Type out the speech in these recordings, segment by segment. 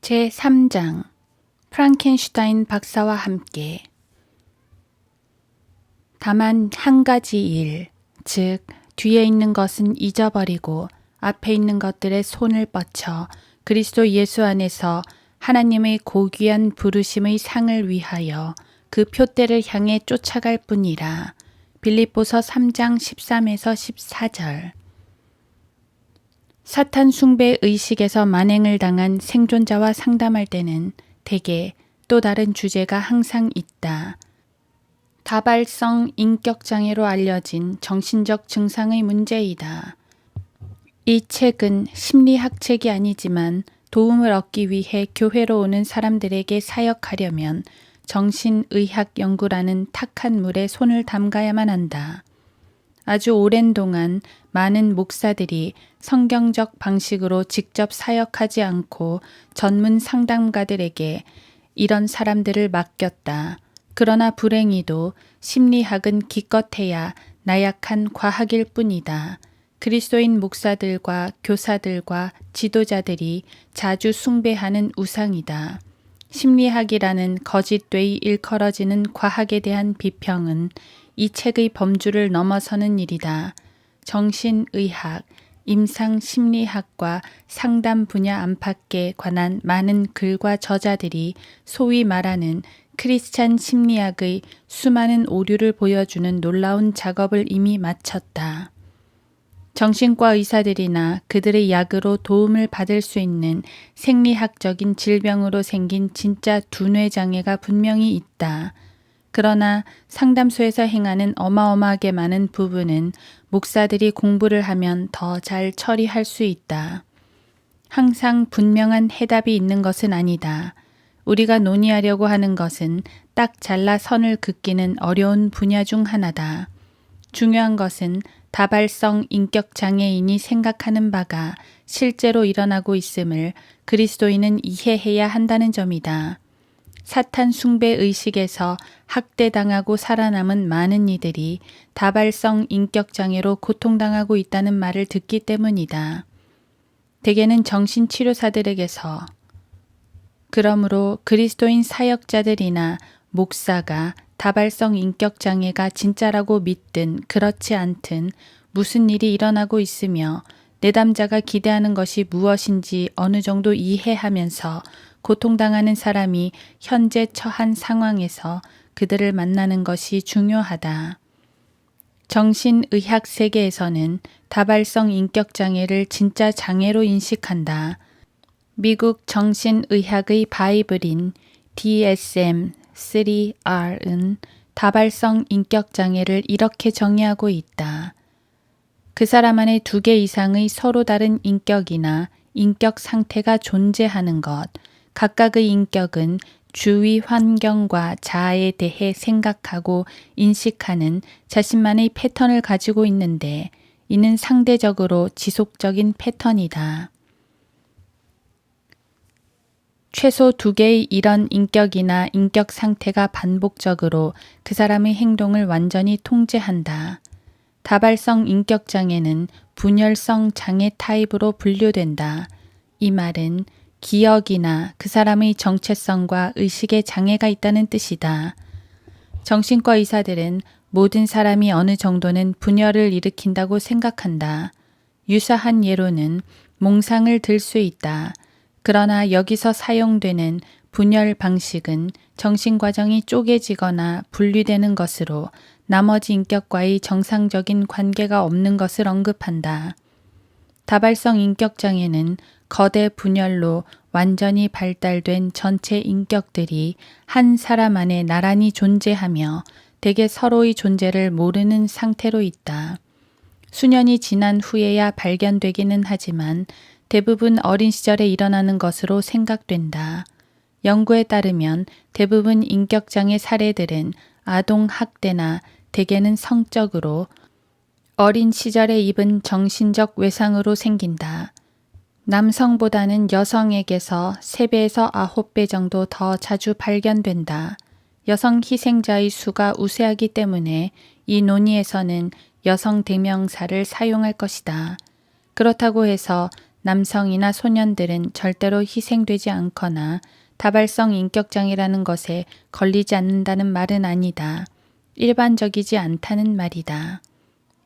제3장 프랑켄슈타인 박사와 함께. 다만 한 가지 일, 즉 뒤에 있는 것은 잊어버리고 앞에 있는 것들에 손을 뻗쳐 그리스도 예수 안에서 하나님의 고귀한 부르심의 상을 위하여 그 표대를 향해 쫓아갈 뿐이라. 빌립보서 3장 13에서 14절. 사탄 숭배 의식에서 만행을 당한 생존자와 상담할 때는 대개 또 다른 주제가 항상 있다. 다발성 인격장애로 알려진 정신적 증상의 문제이다. 이 책은 심리학 책이 아니지만 도움을 얻기 위해 교회로 오는 사람들에게 사역하려면 정신의학 연구라는 탁한 물에 손을 담가야만 한다. 아주 오랜 동안 많은 목사들이 성경적 방식으로 직접 사역하지 않고 전문 상담가들에게 이런 사람들을 맡겼다. 그러나 불행히도 심리학은 기껏해야 나약한 과학일 뿐이다. 그리스도인 목사들과 교사들과 지도자들이 자주 숭배하는 우상이다. 심리학이라는 거짓되이 일컬어지는 과학에 대한 비평은 이 책의 범주를 넘어서는 일이다. 정신의학, 임상심리학과 상담 분야 안팎에 관한 많은 글과 저자들이 소위 말하는 크리스찬 심리학의 수많은 오류를 보여주는 놀라운 작업을 이미 마쳤다. 정신과 의사들이나 그들의 약으로 도움을 받을 수 있는 생리학적인 질병으로 생긴 진짜 두뇌 장애가 분명히 있다. 그러나 상담소에서 행하는 어마어마하게 많은 부분은 목사들이 공부를 하면 더 잘 처리할 수 있다. 항상 분명한 해답이 있는 것은 아니다. 우리가 논의하려고 하는 것은 딱 잘라 선을 긋기는 어려운 분야 중 하나다. 중요한 것은 다발성 인격장애인이 생각하는 바가 실제로 일어나고 있음을 그리스도인은 이해해야 한다는 점이다. 사탄 숭배 의식에서 학대당하고 살아남은 많은 이들이 다발성 인격장애로 고통당하고 있다는 말을 듣기 때문이다. 대개는 정신치료사들에게서. 그러므로 그리스도인 사역자들이나 목사가 다발성 인격장애가 진짜라고 믿든 그렇지 않든 무슨 일이 일어나고 있으며 내담자가 기대하는 것이 무엇인지 어느 정도 이해하면서 고통당하는 사람이 현재 처한 상황에서 그들을 만나는 것이 중요하다. 정신의학 세계에서는 다발성 인격장애를 진짜 장애로 인식한다. 미국 정신의학의 바이블인 DSM-3R은 다발성 인격장애를 이렇게 정의하고 있다. 그 사람 안에 2개 이상의 서로 다른 인격이나 인격 상태가 존재하는 것, 각각의 인격은 주위 환경과 자아에 대해 생각하고 인식하는 자신만의 패턴을 가지고 있는데 이는 상대적으로 지속적인 패턴이다. 최소 2개의 이런 인격이나 인격 상태가 반복적으로 그 사람의 행동을 완전히 통제한다. 다발성 인격장애는 분열성 장애 타입으로 분류된다. 이 말은 기억이나 그 사람의 정체성과 의식에 장애가 있다는 뜻이다. 정신과 의사들은 모든 사람이 어느 정도는 분열을 일으킨다고 생각한다. 유사한 예로는 몽상을 들 수 있다. 그러나 여기서 사용되는 분열 방식은 정신과정이 쪼개지거나 분리되는 것으로 나머지 인격과의 정상적인 관계가 없는 것을 언급한다. 다발성 인격장애는 거대 분열로 완전히 발달된 전체 인격들이 한 사람 안에 나란히 존재하며 대개 서로의 존재를 모르는 상태로 있다. 수년이 지난 후에야 발견되기는 하지만 대부분 어린 시절에 일어나는 것으로 생각된다. 연구에 따르면 대부분 인격장애 사례들은 아동 학대나 대개는 성적으로 어린 시절에 입은 정신적 외상으로 생긴다. 남성보다는 여성에게서 3배에서 9배 정도 더 자주 발견된다. 여성 희생자의 수가 우세하기 때문에 이 논의에서는 여성 대명사를 사용할 것이다. 그렇다고 해서 남성이나 소년들은 절대로 희생되지 않거나 다발성 인격장애라는 것에 걸리지 않는다는 말은 아니다. 일반적이지 않다는 말이다.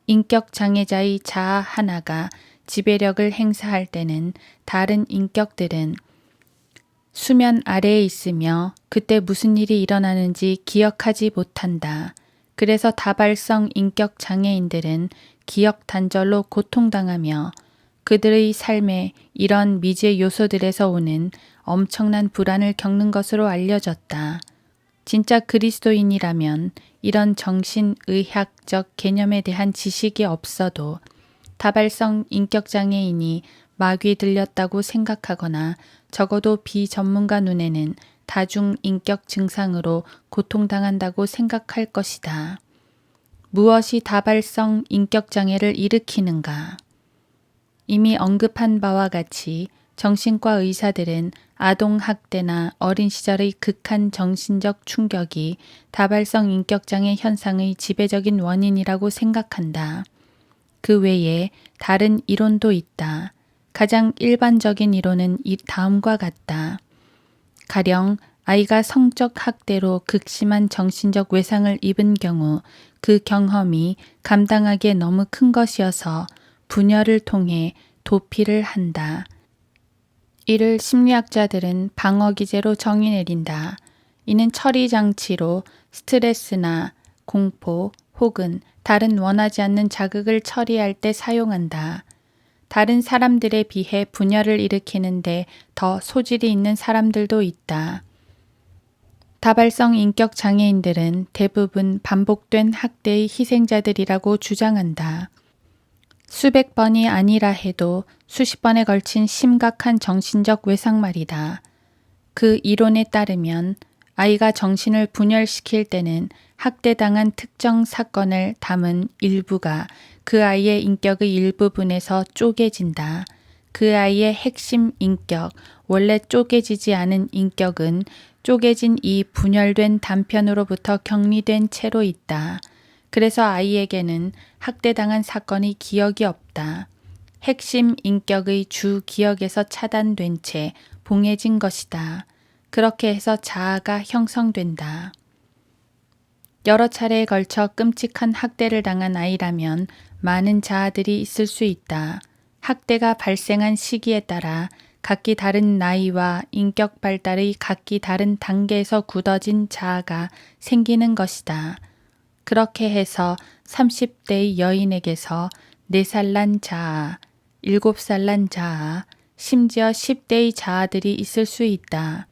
인격장애자의 자아 하나가 지배력을 행사할 때는 다른 인격들은 수면 아래에 있으며 그때 무슨 일이 일어나는지 기억하지 못한다. 그래서 다발성 인격 장애인들은 기억 단절로 고통당하며 그들의 삶에 이런 미제 요소들에서 오는 엄청난 불안을 겪는 것으로 알려졌다. 진짜 그리스도인이라면 이런 정신의학적 개념에 대한 지식이 없어도 다발성 인격장애인이 마귀 들렸다고 생각하거나 적어도 비전문가 눈에는 다중인격 증상으로 고통당한다고 생각할 것이다. 무엇이 다발성 인격장애를 일으키는가? 이미 언급한 바와 같이 정신과 의사들은 아동학대나 어린 시절의 극한 정신적 충격이 다발성 인격장애 현상의 지배적인 원인이라고 생각한다. 그 외에 다른 이론도 있다. 가장 일반적인 이론은 이 다음과 같다. 가령 아이가 성적 학대로 극심한 정신적 외상을 입은 경우 그 경험이 감당하기에 너무 큰 것이어서 분열을 통해 도피를 한다. 이를 심리학자들은 방어기제로 정의 내린다. 이는 처리 장치로 스트레스나 공포 혹은 다른 원하지 않는 자극을 처리할 때 사용한다. 다른 사람들에 비해 분열을 일으키는데 더 소질이 있는 사람들도 있다. 다발성 인격 장애인들은 대부분 반복된 학대의 희생자들이라고 주장한다. 수백 번이 아니라 해도 수십 번에 걸친 심각한 정신적 외상 말이다. 그 이론에 따르면 아이가 정신을 분열시킬 때는 학대당한 특정 사건을 담은 일부가 그 아이의 인격의 일부분에서 쪼개진다. 그 아이의 핵심 인격, 원래 쪼개지지 않은 인격은 쪼개진 이 분열된 단편으로부터 격리된 채로 있다. 그래서 아이에게는 학대당한 사건의 기억이 없다. 핵심 인격의 주 기억에서 차단된 채 봉해진 것이다. 그렇게 해서 자아가 형성된다. 여러 차례에 걸쳐 끔찍한 학대를 당한 아이라면 많은 자아들이 있을 수 있다. 학대가 발생한 시기에 따라 각기 다른 나이와 인격 발달의 각기 다른 단계에서 굳어진 자아가 생기는 것이다. 그렇게 해서 30대의 여인에게서 4살 난 자아, 7살 난 자아, 심지어 10대의 자아들이 있을 수 있다.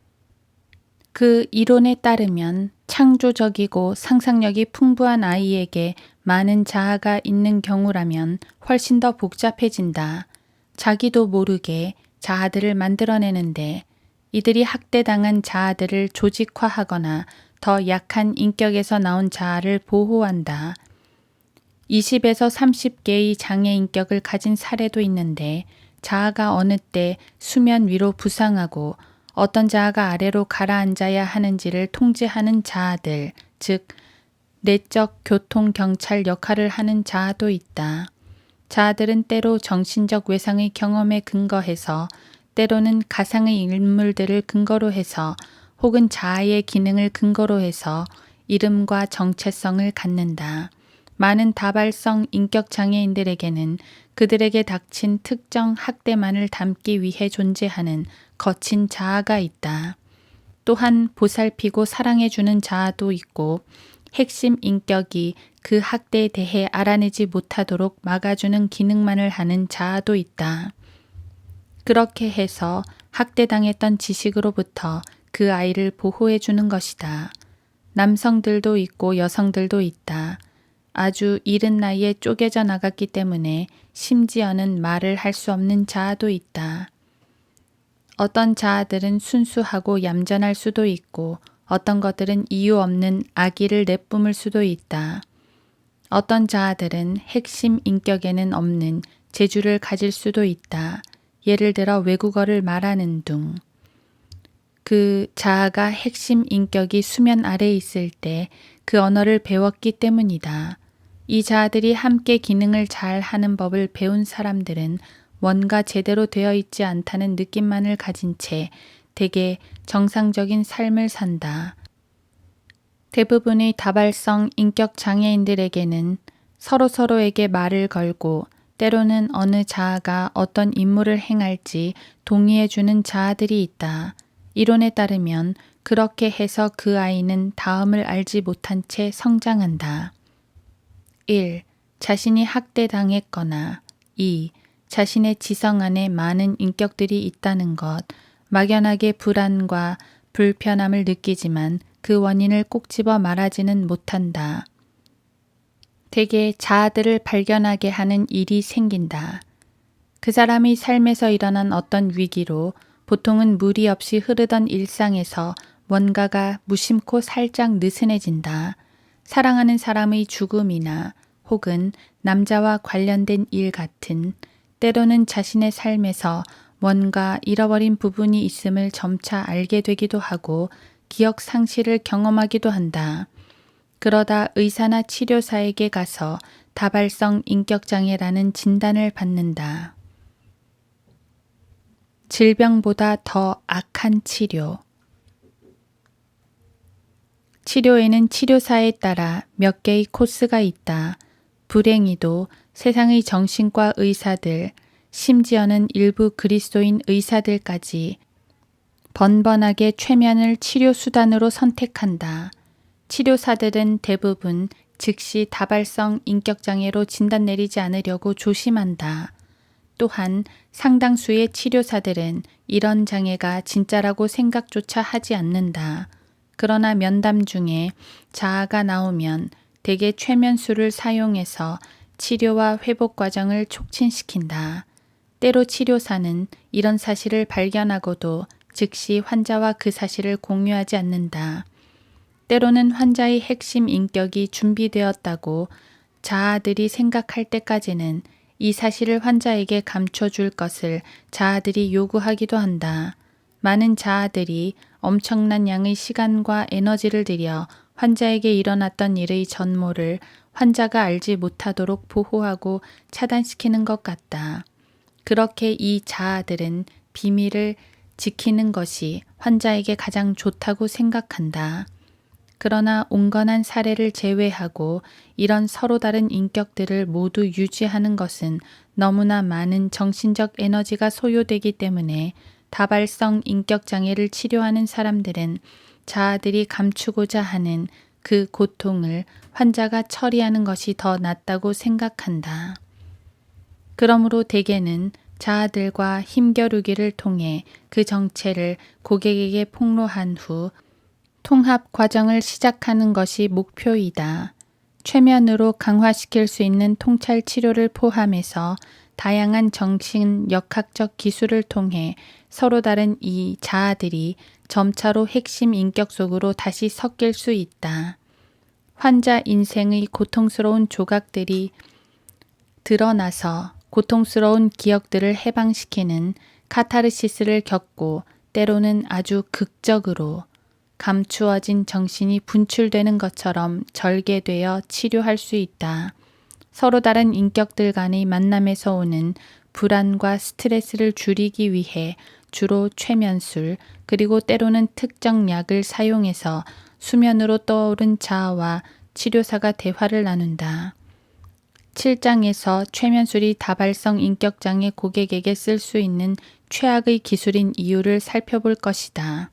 그 이론에 따르면 창조적이고 상상력이 풍부한 아이에게 많은 자아가 있는 경우라면 훨씬 더 복잡해진다. 자기도 모르게 자아들을 만들어내는데 이들이 학대당한 자아들을 조직화하거나 더 약한 인격에서 나온 자아를 보호한다. 20에서 30개의 장애 인격을 가진 사례도 있는데 자아가 어느 때 수면 위로 부상하고 어떤 자아가 아래로 가라앉아야 하는지를 통제하는 자아들, 즉 내적 교통 경찰 역할을 하는 자아도 있다. 자아들은 때로 정신적 외상의 경험에 근거해서 때로는 가상의 인물들을 근거로 해서 혹은 자아의 기능을 근거로 해서 이름과 정체성을 갖는다. 많은 다발성 인격 장애인들에게는 그들에게 닥친 특정 학대만을 담기 위해 존재하는 거친 자아가 있다. 또한 보살피고 사랑해주는 자아도 있고 핵심 인격이 그 학대에 대해 알아내지 못하도록 막아주는 기능만을 하는 자아도 있다. 그렇게 해서 학대당했던 지식으로부터 그 아이를 보호해주는 것이다. 남성들도 있고 여성들도 있다. 아주 이른 나이에 쪼개져 나갔기 때문에 심지어는 말을 할 수 없는 자아도 있다. 어떤 자아들은 순수하고 얌전할 수도 있고 어떤 것들은 이유 없는 악의를 내뿜을 수도 있다. 어떤 자아들은 핵심 인격에는 없는 재주를 가질 수도 있다. 예를 들어 외국어를 말하는 둥. 그 자아가 핵심 인격이 수면 아래에 있을 때 그 언어를 배웠기 때문이다. 이 자아들이 함께 기능을 잘 하는 법을 배운 사람들은 뭔가 제대로 되어 있지 않다는 느낌만을 가진 채 되게 정상적인 삶을 산다. 대부분의 다발성 인격 장애인들에게는 서로서로에게 말을 걸고 때로는 어느 자아가 어떤 임무를 행할지 동의해주는 자아들이 있다. 이론에 따르면 그렇게 해서 그 아이는 다음을 알지 못한 채 성장한다. 1. 자신이 학대당했거나 2. 자신의 지성 안에 많은 인격들이 있다는 것, 막연하게 불안과 불편함을 느끼지만 그 원인을 꼭 집어 말하지는 못한다. 대개 자아들을 발견하게 하는 일이 생긴다. 그 사람의 삶에서 일어난 어떤 위기로 보통은 무리 없이 흐르던 일상에서 뭔가가 무심코 살짝 느슨해진다. 사랑하는 사람의 죽음이나 혹은 남자와 관련된 일 같은 때로는 자신의 삶에서 뭔가 잃어버린 부분이 있음을 점차 알게 되기도 하고 기억 상실을 경험하기도 한다. 그러다 의사나 치료사에게 가서 다발성 인격장애라는 진단을 받는다. 질병보다 더 악한 치료. 치료에는 치료사에 따라 몇 개의 코스가 있다. 불행히도 세상의 정신과 의사들, 심지어는 일부 그리스도인 의사들까지 번번하게 최면을 치료 수단으로 선택한다. 치료사들은 대부분 즉시 다발성 인격장애로 진단 내리지 않으려고 조심한다. 또한 상당수의 치료사들은 이런 장애가 진짜라고 생각조차 하지 않는다. 그러나 면담 중에 자아가 나오면 대개 최면술을 사용해서 치료와 회복 과정을 촉진시킨다. 때로 치료사는 이런 사실을 발견하고도 즉시 환자와 그 사실을 공유하지 않는다. 때로는 환자의 핵심 인격이 준비되었다고 자아들이 생각할 때까지는 이 사실을 환자에게 감춰줄 것을 자아들이 요구하기도 한다. 많은 자아들이 엄청난 양의 시간과 에너지를 들여 환자에게 일어났던 일의 전모를 환자가 알지 못하도록 보호하고 차단시키는 것 같다. 그렇게 이 자아들은 비밀을 지키는 것이 환자에게 가장 좋다고 생각한다. 그러나 온건한 사례를 제외하고 이런 서로 다른 인격들을 모두 유지하는 것은 너무나 많은 정신적 에너지가 소요되기 때문에 다발성 인격장애를 치료하는 사람들은 자아들이 감추고자 하는 그 고통을 환자가 처리하는 것이 더 낫다고 생각한다. 그러므로 대개는 자아들과 힘겨루기를 통해 그 정체를 고객에게 폭로한 후 통합 과정을 시작하는 것이 목표이다. 최면으로 강화시킬 수 있는 통찰 치료를 포함해서 다양한 정신역학적 기술을 통해 서로 다른 이 자아들이 점차로 핵심 인격 속으로 다시 섞일 수 있다. 환자 인생의 고통스러운 조각들이 드러나서 고통스러운 기억들을 해방시키는 카타르시스를 겪고 때로는 아주 극적으로 감추어진 정신이 분출되는 것처럼 절개되어 치료할 수 있다. 서로 다른 인격들 간의 만남에서 오는 불안과 스트레스를 줄이기 위해 주로 최면술 그리고 때로는 특정 약을 사용해서 수면으로 떠오른 자아와 치료사가 대화를 나눈다. 7장에서 최면술이 다발성 인격장애 고객에게 쓸 수 있는 최악의 기술인 이유를 살펴볼 것이다.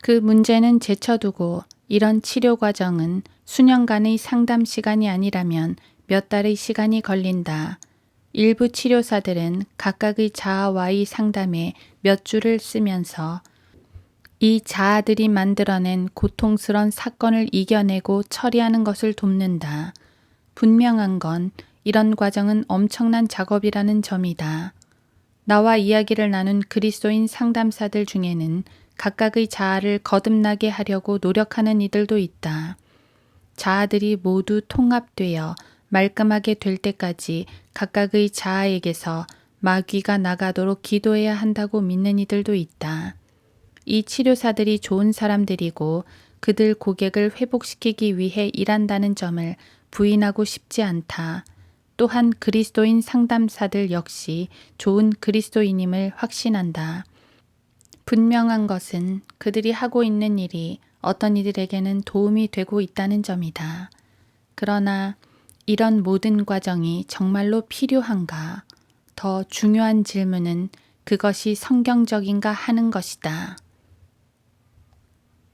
그 문제는 제쳐두고 이런 치료 과정은 수년간의 상담 시간이 아니라면 몇 달의 시간이 걸린다. 일부 치료사들은 각각의 자아와의 상담에 몇 줄을 쓰면서 이 자아들이 만들어낸 고통스런 사건을 이겨내고 처리하는 것을 돕는다. 분명한 건 이런 과정은 엄청난 작업이라는 점이다. 나와 이야기를 나눈 그리스도인 상담사들 중에는 각각의 자아를 거듭나게 하려고 노력하는 이들도 있다. 자아들이 모두 통합되어 말끔하게 될 때까지 각각의 자아에게서 마귀가 나가도록 기도해야 한다고 믿는 이들도 있다. 이 치료사들이 좋은 사람들이고 그들 고객을 회복시키기 위해 일한다는 점을 부인하고 싶지 않다. 또한 그리스도인 상담사들 역시 좋은 그리스도인임을 확신한다. 분명한 것은 그들이 하고 있는 일이 어떤 이들에게는 도움이 되고 있다는 점이다. 그러나 이런 모든 과정이 정말로 필요한가? 더 중요한 질문은 그것이 성경적인가 하는 것이다.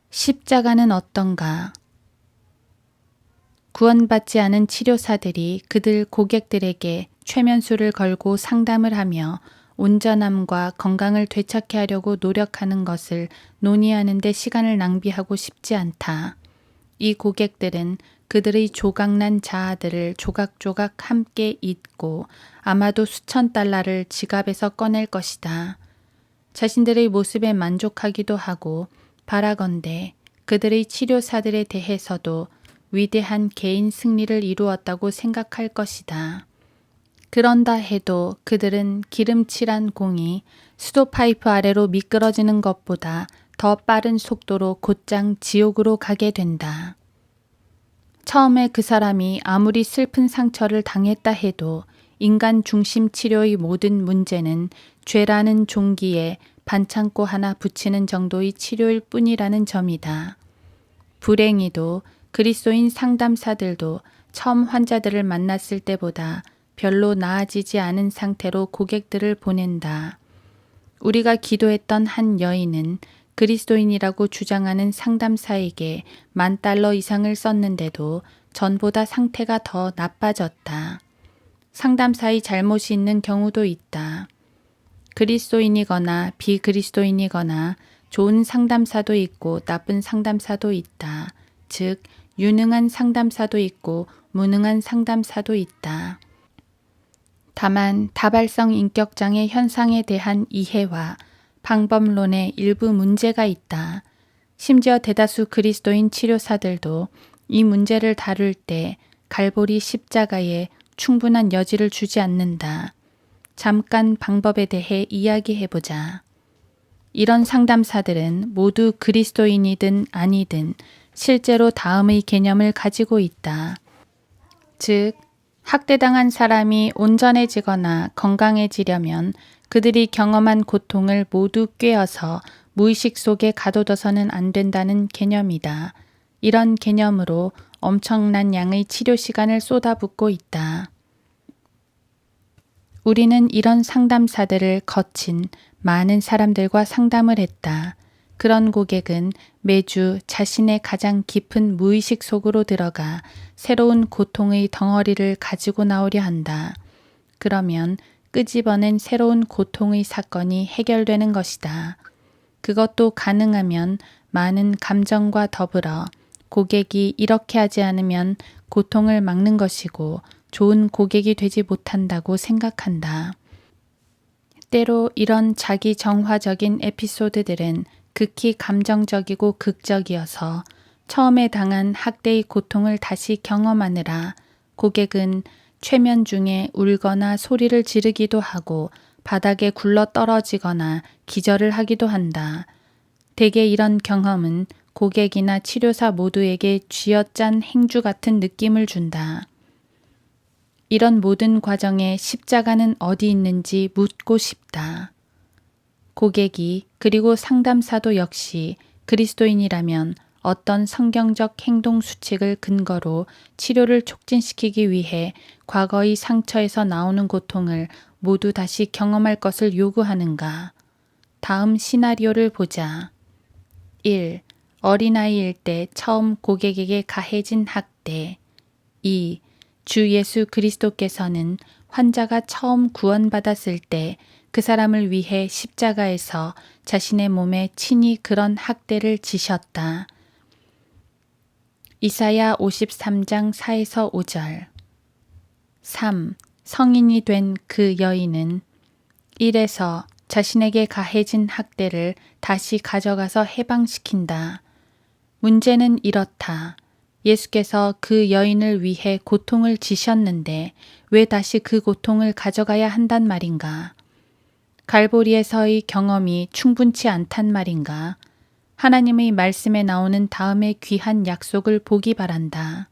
십자가는 어떤가? 구원받지 않은 치료사들이 그들 고객들에게 최면수를 걸고 상담을 하며 온전함과 건강을 되찾게 하려고 노력하는 것을 논의하는 데 시간을 낭비하고 싶지 않다. 이 고객들은 그들의 조각난 자아들을 조각조각 함께 잊고 아마도 수천 달러를 지갑에서 꺼낼 것이다. 자신들의 모습에 만족하기도 하고 바라건대 그들의 치료사들에 대해서도 위대한 개인 승리를 이루었다고 생각할 것이다. 그런다 해도 그들은 기름칠한 공이 수도 파이프 아래로 미끄러지는 것보다 더 빠른 속도로 곧장 지옥으로 가게 된다. 처음에 그 사람이 아무리 슬픈 상처를 당했다 해도 인간 중심 치료의 모든 문제는 죄라는 종기에 반창고 하나 붙이는 정도의 치료일 뿐이라는 점이다. 불행히도 그리스도인 상담사들도 처음 환자들을 만났을 때보다 별로 나아지지 않은 상태로 고객들을 보낸다. 우리가 기도했던 한 여인은 그리스도인이라고 주장하는 상담사에게 $10,000 이상을 썼는데도 전보다 상태가 더 나빠졌다. 상담사의 잘못이 있는 경우도 있다. 그리스도인이거나 비그리스도인이거나 좋은 상담사도 있고 나쁜 상담사도 있다. 즉, 유능한 상담사도 있고 무능한 상담사도 있다. 다만 다발성 인격장애 현상에 대한 이해와 방법론에 일부 문제가 있다. 심지어 대다수 그리스도인 치료사들도 이 문제를 다룰 때 갈보리 십자가에 충분한 여지를 주지 않는다. 잠깐 방법에 대해 이야기해보자. 이런 상담사들은 모두 그리스도인이든 아니든 실제로 다음의 개념을 가지고 있다. 즉, 학대당한 사람이 온전해지거나 건강해지려면 그들이 경험한 고통을 모두 꿰어서 무의식 속에 가둬둬서는 안 된다는 개념이다. 이런 개념으로 엄청난 양의 치료 시간을 쏟아붓고 있다. 우리는 이런 상담사들을 거친 많은 사람들과 상담을 했다. 그런 고객은 매주 자신의 가장 깊은 무의식 속으로 들어가 새로운 고통의 덩어리를 가지고 나오려 한다. 그러면 끄집어낸 새로운 고통의 사건이 해결되는 것이다. 그것도 가능하면 많은 감정과 더불어 고객이 이렇게 하지 않으면 고통을 막는 것이고 좋은 고객이 되지 못한다고 생각한다. 때로 이런 자기 정화적인 에피소드들은 극히 감정적이고 극적이어서 처음에 당한 학대의 고통을 다시 경험하느라 고객은 최면 중에 울거나 소리를 지르기도 하고 바닥에 굴러 떨어지거나 기절을 하기도 한다. 대개 이런 경험은 고객이나 치료사 모두에게 쥐어짠 행주 같은 느낌을 준다. 이런 모든 과정에 십자가는 어디 있는지 묻고 싶다. 고객이 그리고 상담사도 역시 그리스도인이라면 어떤 성경적 행동 수칙을 근거로 치료를 촉진시키기 위해 과거의 상처에서 나오는 고통을 모두 다시 경험할 것을 요구하는가? 다음 시나리오를 보자. 1. 어린아이일 때 처음 고객에게 가해진 학대. 2. 주 예수 그리스도께서는 환자가 처음 구원받았을 때 그 사람을 위해 십자가에서 자신의 몸에 친히 그런 학대를 지셨다. 이사야 53장 4에서 5절. 3. 성인이 된 그 여인은 1에서 자신에게 가해진 학대를 다시 가져가서 해방시킨다. 문제는 이렇다. 예수께서 그 여인을 위해 고통을 지셨는데 왜 다시 그 고통을 가져가야 한단 말인가? 갈보리에서의 경험이 충분치 않단 말인가? 하나님의 말씀에 나오는 다음의 귀한 약속을 보기 바란다.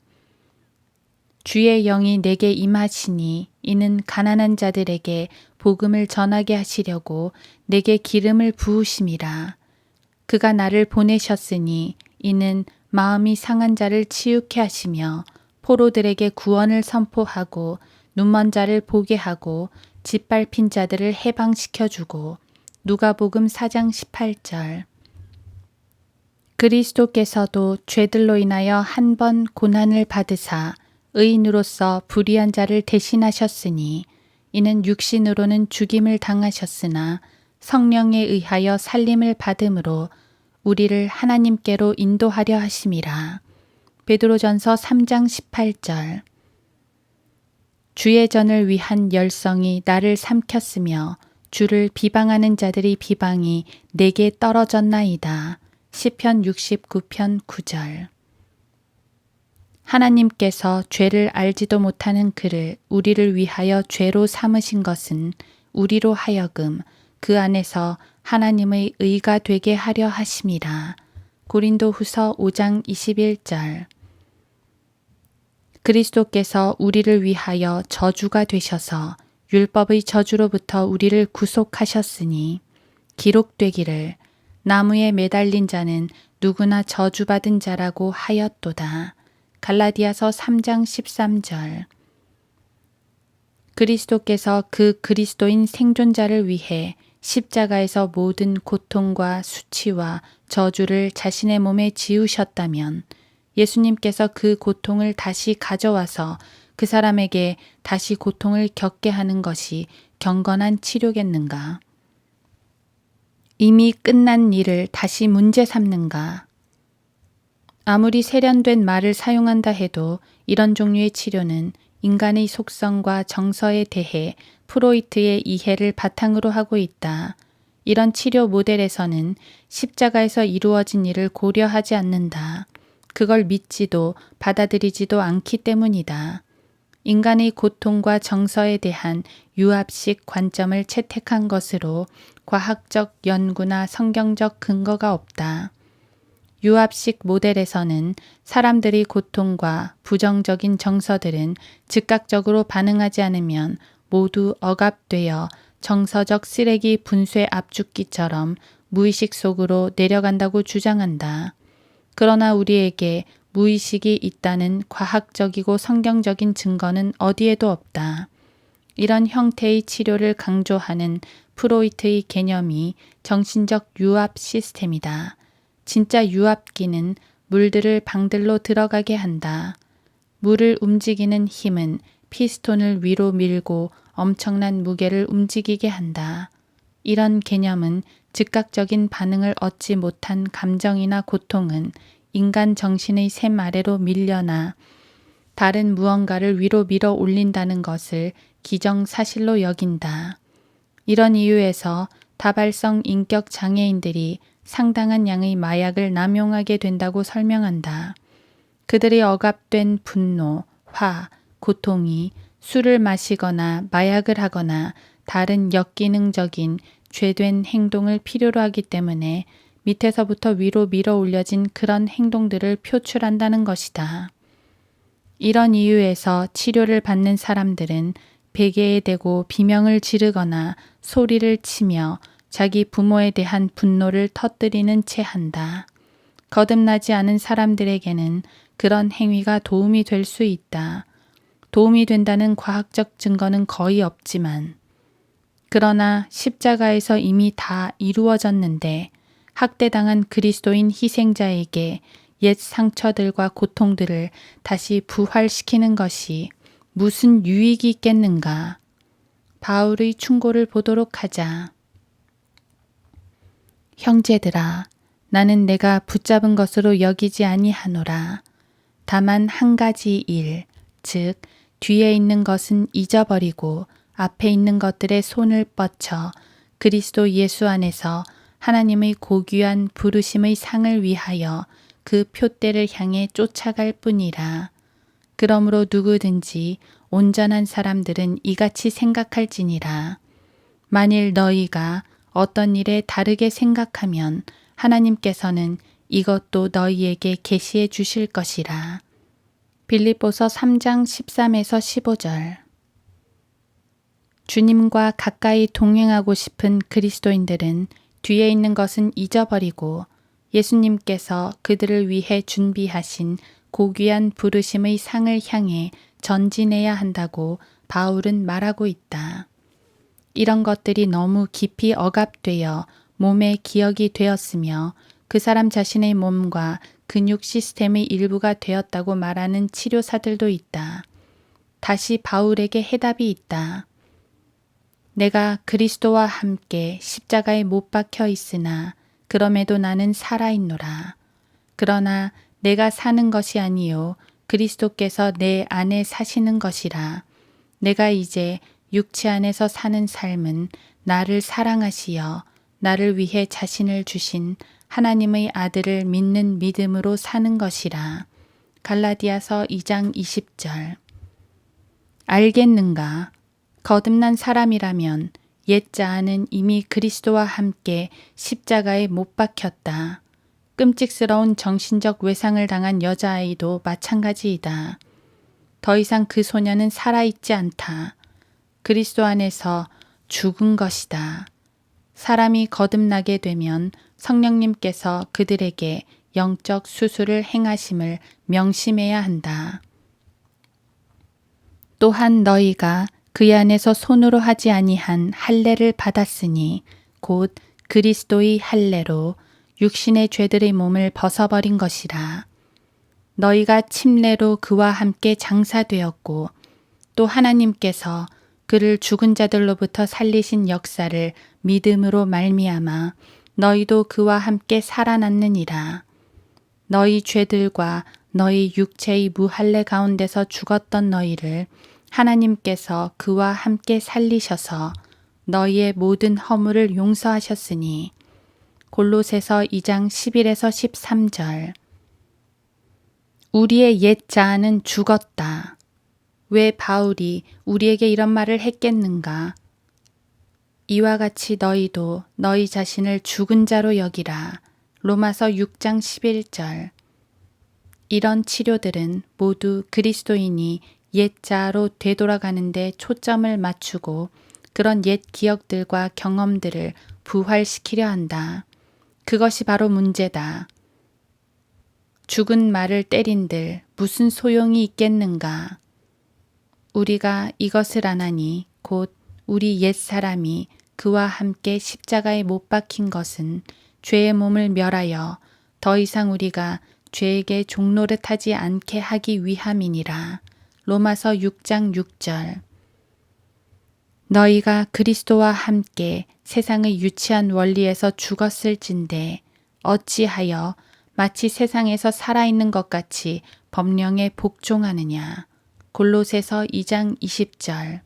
주의 영이 내게 임하시니 이는 가난한 자들에게 복음을 전하게 하시려고 내게 기름을 부으심이라. 그가 나를 보내셨으니 이는 마음이 상한 자를 치유케 하시며 포로들에게 구원을 선포하고 눈먼 자를 보게 하고 짓밟힌 자들을 해방시켜 주고. 누가복음 4장 18절. 그리스도께서도 죄들로 인하여 한 번 고난을 받으사 의인으로서 불의한 자를 대신하셨으니 이는 육신으로는 죽임을 당하셨으나 성령에 의하여 살림을 받음으로 우리를 하나님께로 인도하려 하심이라. 베드로전서 3장 18절. 주의 전을 위한 열성이 나를 삼켰으며 주를 비방하는 자들이 비방이 내게 떨어졌나이다. 시편 69편 9절. 하나님께서 죄를 알지도 못하는 그를 우리를 위하여 죄로 삼으신 것은 우리로 하여금 그 안에서 하나님의 의가 되게 하려 하심이라. 고린도후서 5장 21절. 그리스도께서 우리를 위하여 저주가 되셔서 율법의 저주로부터 우리를 구속하셨으니 기록되기를 나무에 매달린 자는 누구나 저주받은 자라고 하였도다. 갈라디아서 3장 13절. 그리스도께서 그 그리스도인 생존자를 위해 십자가에서 모든 고통과 수치와 저주를 자신의 몸에 지우셨다면 예수님께서 그 고통을 다시 가져와서 그 사람에게 다시 고통을 겪게 하는 것이 경건한 치료겠는가? 이미 끝난 일을 다시 문제 삼는가? 아무리 세련된 말을 사용한다 해도 이런 종류의 치료는 인간의 속성과 정서에 대해 프로이트의 이해를 바탕으로 하고 있다. 이런 치료 모델에서는 십자가에서 이루어진 일을 고려하지 않는다. 그걸 믿지도 받아들이지도 않기 때문이다. 인간의 고통과 정서에 대한 유압식 관점을 채택한 것으로 과학적 연구나 성경적 근거가 없다. 유압식 모델에서는 사람들의 고통과 부정적인 정서들은 즉각적으로 반응하지 않으면 모두 억압되어 정서적 쓰레기 분쇄 압축기처럼 무의식 속으로 내려간다고 주장한다. 그러나 우리에게 무의식이 있다는 과학적이고 성경적인 증거는 어디에도 없다. 이런 형태의 치료를 강조하는 프로이트의 개념이 정신적 유압 시스템이다. 진짜 유압기는 물들을 방들로 들어가게 한다. 물을 움직이는 힘은 피스톤을 위로 밀고 엄청난 무게를 움직이게 한다. 이런 개념은 즉각적인 반응을 얻지 못한 감정이나 고통은 인간 정신의 샘 아래로 밀려나 다른 무언가를 위로 밀어 올린다는 것을 기정사실로 여긴다. 이런 이유에서 다발성 인격 장애인들이 상당한 양의 마약을 남용하게 된다고 설명한다. 그들의 억압된 분노, 화, 고통이 술을 마시거나 마약을 하거나 다른 역기능적인 죄된 행동을 필요로 하기 때문에 밑에서부터 위로 밀어 올려진 그런 행동들을 표출한다는 것이다. 이런 이유에서 치료를 받는 사람들은 베개에 대고 비명을 지르거나 소리를 치며 자기 부모에 대한 분노를 터뜨리는 채 한다. 거듭나지 않은 사람들에게는 그런 행위가 도움이 될 수 있다. 도움이 된다는 과학적 증거는 거의 없지만, 그러나 십자가에서 이미 다 이루어졌는데 학대당한 그리스도인 희생자에게 옛 상처들과 고통들을 다시 부활시키는 것이 무슨 유익이 있겠는가? 바울의 충고를 보도록 하자. 형제들아, 나는 내가 붙잡은 것으로 여기지 아니하노라. 다만 한 가지 일, 즉 뒤에 있는 것은 잊어버리고 앞에 있는 것들에 손을 뻗쳐 그리스도 예수 안에서 하나님의 고귀한 부르심의 상을 위하여 그 표대를 향해 쫓아갈 뿐이라. 그러므로 누구든지 온전한 사람들은 이같이 생각할지니라. 만일 너희가 어떤 일에 다르게 생각하면 하나님께서는 이것도 너희에게 계시해 주실 것이라. 빌립보서 3장 13에서 15절. 주님과 가까이 동행하고 싶은 그리스도인들은 뒤에 있는 것은 잊어버리고 예수님께서 그들을 위해 준비하신 고귀한 부르심의 상을 향해 전진해야 한다고 바울은 말하고 있다. 이런 것들이 너무 깊이 억압되어 몸에 기억이 되었으며 그 사람 자신의 몸과 근육 시스템의 일부가 되었다고 말하는 치료사들도 있다. 다시 바울에게 해답이 있다. 내가 그리스도와 함께 십자가에 못 박혀 있으나 그럼에도 나는 살아있노라. 그러나 내가 사는 것이 아니요 그리스도께서 내 안에 사시는 것이라. 내가 이제 육체 안에서 사는 삶은 나를 사랑하시어 나를 위해 자신을 주신 하나님의 아들을 믿는 믿음으로 사는 것이라. 갈라디아서 2장 20절. 알겠는가? 거듭난 사람이라면 옛 자아는 이미 그리스도와 함께 십자가에 못 박혔다. 끔찍스러운 정신적 외상을 당한 여자아이도 마찬가지이다. 더 이상 그 소녀는 살아있지 않다. 그리스도 안에서 죽은 것이다. 사람이 거듭나게 되면 성령님께서 그들에게 영적 수술을 행하심을 명심해야 한다. 또한 너희가 그의 안에서 손으로 하지 아니한 할례를 받았으니 곧 그리스도의 할례로 육신의 죄들의 몸을 벗어버린 것이라. 너희가 침례로 그와 함께 장사되었고 또 하나님께서 그를 죽은 자들로부터 살리신 역사를 믿음으로 말미암아 너희도 그와 함께 살아났느니라. 너희 죄들과 너희 육체의 무할례 가운데서 죽었던 너희를 하나님께서 그와 함께 살리셔서 너희의 모든 허물을 용서하셨으니 골로새서 2장 11에서 13절. 우리의 옛 자아는 죽었다. 왜 바울이 우리에게 이런 말을 했겠는가? 이와 같이 너희도 너희 자신을 죽은 자로 여기라. 로마서 6장 11절. 이런 치료들은 모두 그리스도인이 옛 자아로 되돌아가는 데 초점을 맞추고 그런 옛 기억들과 경험들을 부활시키려 한다. 그것이 바로 문제다. 죽은 말을 때린들 무슨 소용이 있겠는가? 우리가 이것을 안하니 곧 우리 옛 사람이 그와 함께 십자가에 못 박힌 것은 죄의 몸을 멸하여 더 이상 우리가 죄에게 종노릇하지 않게 하기 위함이니라. 로마서 6장 6절. 너희가 그리스도와 함께 세상의 유치한 원리에서 죽었을진데 어찌하여 마치 세상에서 살아있는 것 같이 법령에 복종하느냐. 골로새서 2장 20절.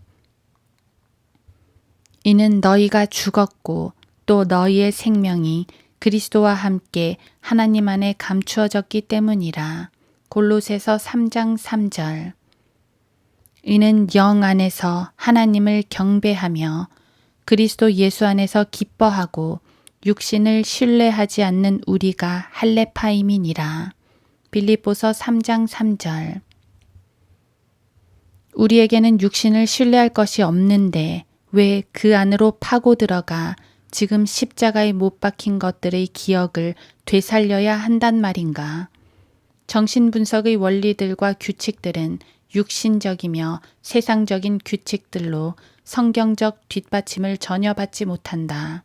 이는 너희가 죽었고 또 너희의 생명이 그리스도와 함께 하나님 안에 감추어졌기 때문이라. 골로새서 3장 3절. 이는 영 안에서 하나님을 경배하며 그리스도 예수 안에서 기뻐하고 육신을 신뢰하지 않는 우리가 할례파임이니라. 빌립보서 3장 3절. 우리에게는 육신을 신뢰할 것이 없는데 왜 그 안으로 파고 들어가 지금 십자가에 못 박힌 것들의 기억을 되살려야 한단 말인가? 정신분석의 원리들과 규칙들은 육신적이며 세상적인 규칙들로 성경적 뒷받침을 전혀 받지 못한다.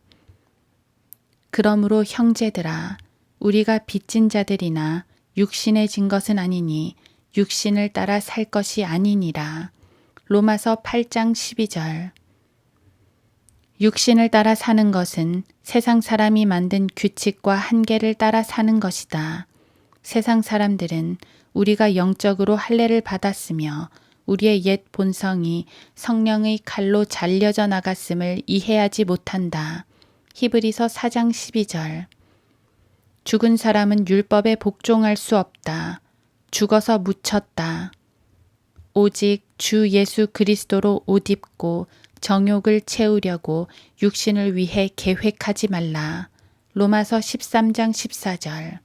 그러므로 형제들아, 우리가 빚진 자들이나 육신에 진 것은 아니니 육신을 따라 살 것이 아니니라. 로마서 8장 12절. 육신을 따라 사는 것은 세상 사람이 만든 규칙과 한계를 따라 사는 것이다. 세상 사람들은 우리가 영적으로 할례를 받았으며 우리의 옛 본성이 성령의 칼로 잘려져 나갔음을 이해하지 못한다. 히브리서 4장 12절. 죽은 사람은 율법에 복종할 수 없다. 죽어서 묻혔다. 오직 주 예수 그리스도로 옷 입고 정욕을 채우려고 육신을 위해 계획하지 말라. 로마서 13장 14절.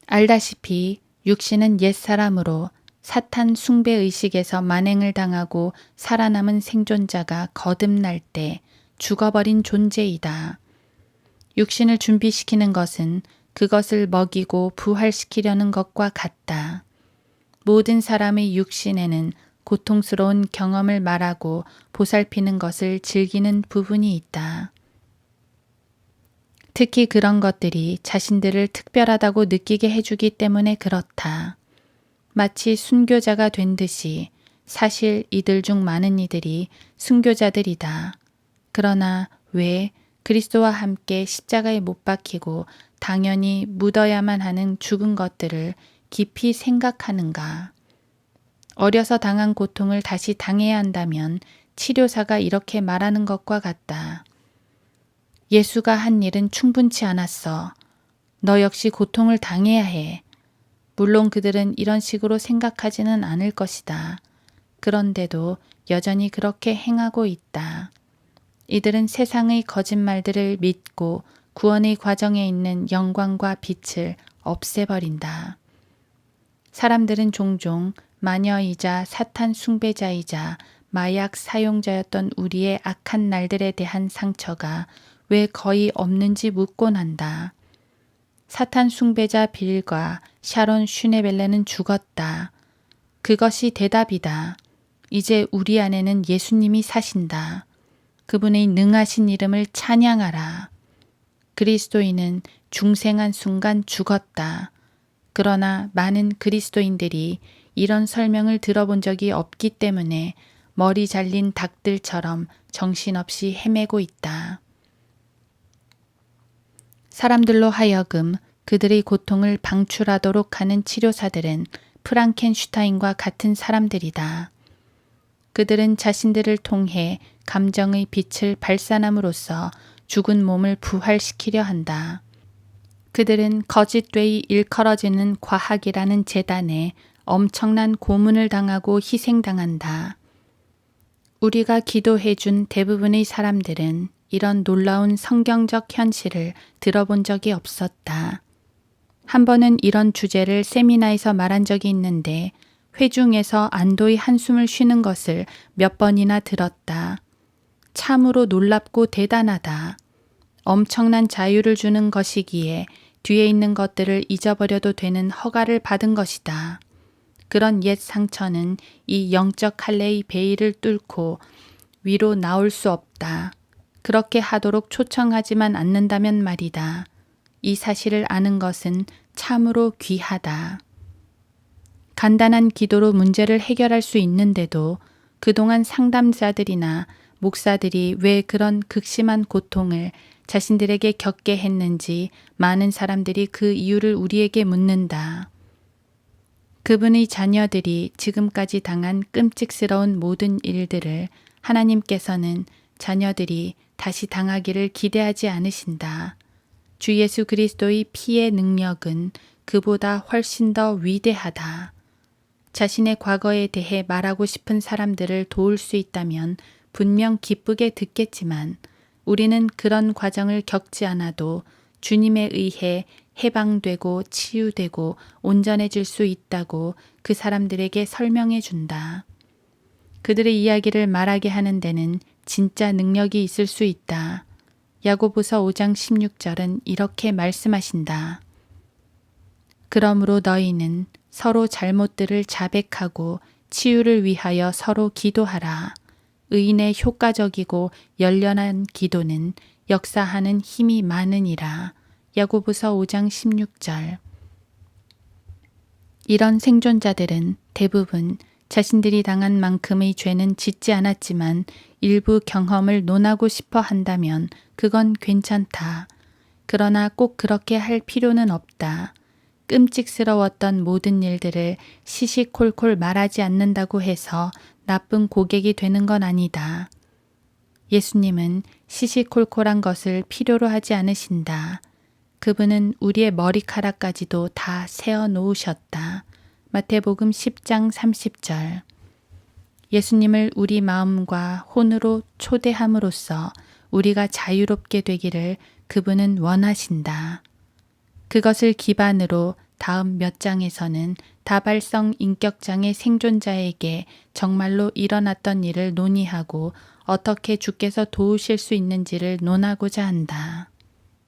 알다시피 육신은 옛사람으로 사탄 숭배 의식에서 만행을 당하고 살아남은 생존자가 거듭날 때 죽어버린 존재이다. 육신을 준비시키는 것은 그것을 먹이고 부활시키려는 것과 같다. 모든 사람의 육신에는 고통스러운 경험을 말하고 보살피는 것을 즐기는 부분이 있다. 특히 그런 것들이 자신들을 특별하다고 느끼게 해주기 때문에 그렇다. 마치 순교자가 된 듯이 사실 이들 중 많은 이들이 순교자들이다. 그러나 왜 그리스도와 함께 십자가에 못 박히고 당연히 묻어야만 하는 죽은 것들을 깊이 생각하는가? 어려서 당한 고통을 다시 당해야 한다면 치료사가 이렇게 말하는 것과 같다. 예수가 한 일은 충분치 않았어. 너 역시 고통을 당해야 해. 물론 그들은 이런 식으로 생각하지는 않을 것이다. 그런데도 여전히 그렇게 행하고 있다. 이들은 세상의 거짓말들을 믿고 구원의 과정에 있는 영광과 빛을 없애버린다. 사람들은 종종 마녀이자 사탄 숭배자이자 마약 사용자였던 우리의 악한 날들에 대한 상처가 왜 거의 없는지 묻곤 한다. 사탄 숭배자 빌과 샤론 슈네벨레는 죽었다. 그것이 대답이다. 이제 우리 안에는 예수님이 사신다. 그분의 능하신 이름을 찬양하라. 그리스도인은 중생한 순간 죽었다. 그러나 많은 그리스도인들이 이런 설명을 들어본 적이 없기 때문에 머리 잘린 닭들처럼 정신없이 헤매고 있다. 사람들로 하여금 그들의 고통을 방출하도록 하는 치료사들은 프랑켄슈타인과 같은 사람들이다. 그들은 자신들을 통해 감정의 빛을 발산함으로써 죽은 몸을 부활시키려 한다. 그들은 거짓되이 일컬어지는 과학이라는 재단에 엄청난 고문을 당하고 희생당한다. 우리가 기도해준 대부분의 사람들은 이런 놀라운 성경적 현실을 들어본 적이 없었다. 한 번은 이런 주제를 세미나에서 말한 적이 있는데 회중에서 안도의 한숨을 쉬는 것을 몇 번이나 들었다. 참으로 놀랍고 대단하다. 엄청난 자유를 주는 것이기에 뒤에 있는 것들을 잊어버려도 되는 허가를 받은 것이다. 그런 옛 상처는 이 영적 할례의 베일을 뚫고 위로 나올 수 없다. 그렇게 하도록 초청하지만 않는다면 말이다. 이 사실을 아는 것은 참으로 귀하다. 간단한 기도로 문제를 해결할 수 있는데도 그동안 상담자들이나 목사들이 왜 그런 극심한 고통을 자신들에게 겪게 했는지 많은 사람들이 그 이유를 우리에게 묻는다. 그분의 자녀들이 지금까지 당한 끔찍스러운 모든 일들을 하나님께서는 자녀들이 다시 당하기를 기대하지 않으신다. 주 예수 그리스도의 피의 능력은 그보다 훨씬 더 위대하다. 자신의 과거에 대해 말하고 싶은 사람들을 도울 수 있다면 분명 기쁘게 듣겠지만 우리는 그런 과정을 겪지 않아도 주님에 의해 해방되고 치유되고 온전해질 수 있다고 그 사람들에게 설명해 준다. 그들의 이야기를 말하게 하는 데는 진짜 능력이 있을 수 있다. 야고보서 5장 16절은 이렇게 말씀하신다. 그러므로 너희는 서로 잘못들을 자백하고 치유를 위하여 서로 기도하라. 의인의 효과적이고 열련한 기도는 역사하는 힘이 많으니라. 야고보서 5장 16절. 이런 생존자들은 대부분 자신들이 당한 만큼의 죄는 짓지 않았지만 일부 경험을 논하고 싶어 한다면 그건 괜찮다. 그러나 꼭 그렇게 할 필요는 없다. 끔찍스러웠던 모든 일들을 시시콜콜 말하지 않는다고 해서 나쁜 고객이 되는 건 아니다. 예수님은 시시콜콜한 것을 필요로 하지 않으신다. 그분은 우리의 머리카락까지도 다 세어 놓으셨다. 마태복음 10장 30절. 예수님을 우리 마음과 혼으로 초대함으로써 우리가 자유롭게 되기를 그분은 원하신다. 그것을 기반으로 다음 몇 장에서는 다발성 인격장애 생존자에게 정말로 일어났던 일을 논의하고 어떻게 주께서 도우실 수 있는지를 논하고자 한다.